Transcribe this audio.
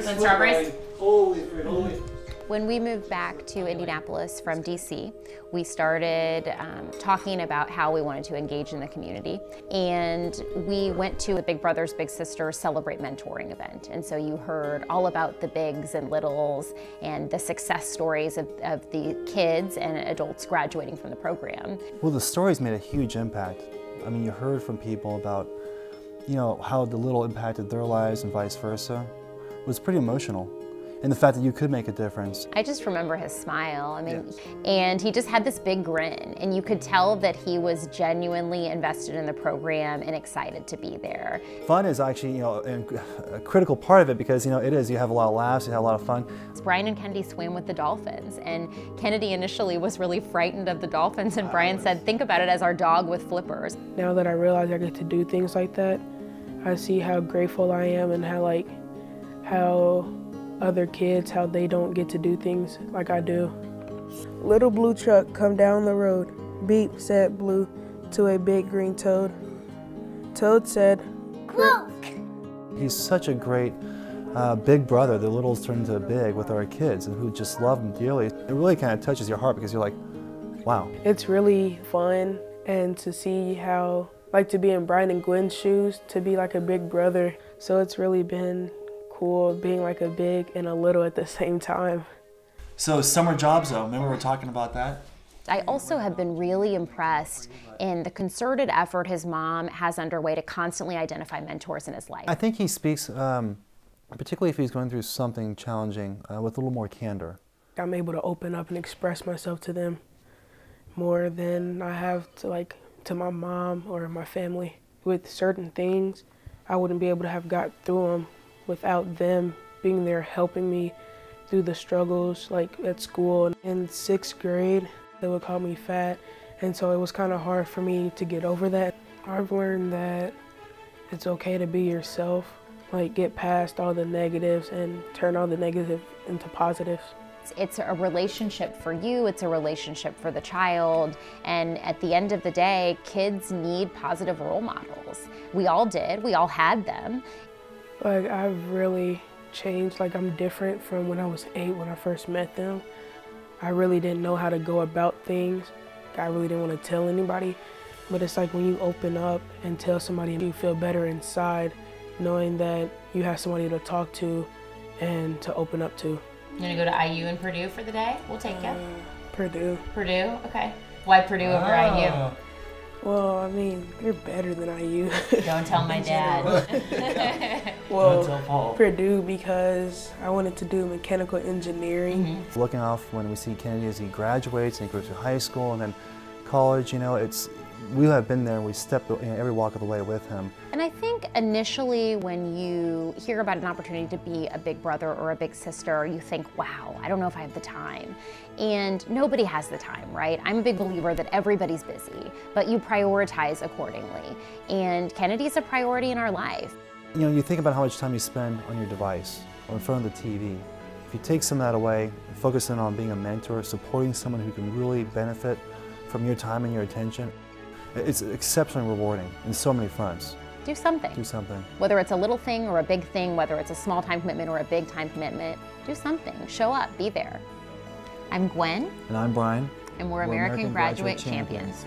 and strawberries? Holy fruit, holy. When we moved back to Indianapolis from DC, we started talking about how we wanted to engage in the community. And we went to a Big Brothers Big Sisters Celebrate Mentoring event. And so you heard all about the bigs and littles and the success stories of the kids and adults graduating from the program. Well, the stories made a huge impact. I mean, you heard from people about, you know, how the little impacted their lives and vice versa. It was pretty emotional. And the fact that you could make a difference. I just remember his smile, I mean, and he just had this big grin, and you could tell that he was genuinely invested in the program and excited to be there. Fun is actually, you know, a critical part of it because, you know, it is. You have a lot of laughs, you have a lot of fun. Bryan and Kennedy swam with the dolphins, and Kennedy initially was really frightened of the dolphins, and Bryan said, think about it as our dog with flippers. Now that I realize I get to do things like that, I see how grateful I am and how other kids, how they don't get to do things like I do. Little blue truck come down the road. Beep, said Blue to a big green toad. Toad said, "Look." He's such a great big brother. The littles turn into big with our kids and who just love him dearly. It really kind of touches your heart because you're like, wow. It's really fun, and to see how, like, to be in Bryan and Gwen's shoes, to be like a big brother. So it's really been cool being like a big and a little at the same time. So summer jobs though, remember we were talking about that? I also have been really impressed in the concerted effort his mom has underway to constantly identify mentors in his life. I think he speaks, particularly if he's going through something challenging, with a little more candor. I'm able to open up and express myself to them more than I have to my mom or my family. With certain things, I wouldn't be able to have got through them without them being there helping me through the struggles, like at school. In 6th grade, they would call me fat, and so it was kind of hard for me to get over that. I've learned that it's okay to be yourself, like get past all the negatives and turn all the negative into positives. It's a relationship for you, it's a relationship for the child, and at the end of the day, kids need positive role models. We all did, we all had them. Like, I've really changed. Like, I'm different from when I was 8 when I first met them. I really didn't know how to go about things. I really didn't want to tell anybody. But it's like when you open up and tell somebody, you feel better inside, knowing that you have somebody to talk to and to open up to. You gonna go to IU and Purdue for the day? We'll take you. Purdue. Purdue? Okay. Why Purdue over IU? Well, I mean, you're better than IU. Don't tell my dad. Well, Purdue because I wanted to do mechanical engineering. Mm-hmm. Looking off when we see Kennedy as he graduates and he goes to high school and then college, you know, we have been there and we stepped every walk of the way with him. And I think initially when you hear about an opportunity to be a big brother or a big sister, you think, wow, I don't know if I have the time. And nobody has the time, right? I'm a big believer that everybody's busy, but you prioritize accordingly. And Kennedy's a priority in our life. You know, you think about how much time you spend on your device or in front of the TV. If you take some of that away, focus in on being a mentor, supporting someone who can really benefit from your time and your attention, it's exceptionally rewarding in so many fronts. Do something. Do something. Whether it's a little thing or a big thing, whether it's a small time commitment or a big time commitment, do something. Show up, be there. I'm Gwen. And I'm Bryan. And we're American Graduate Champions.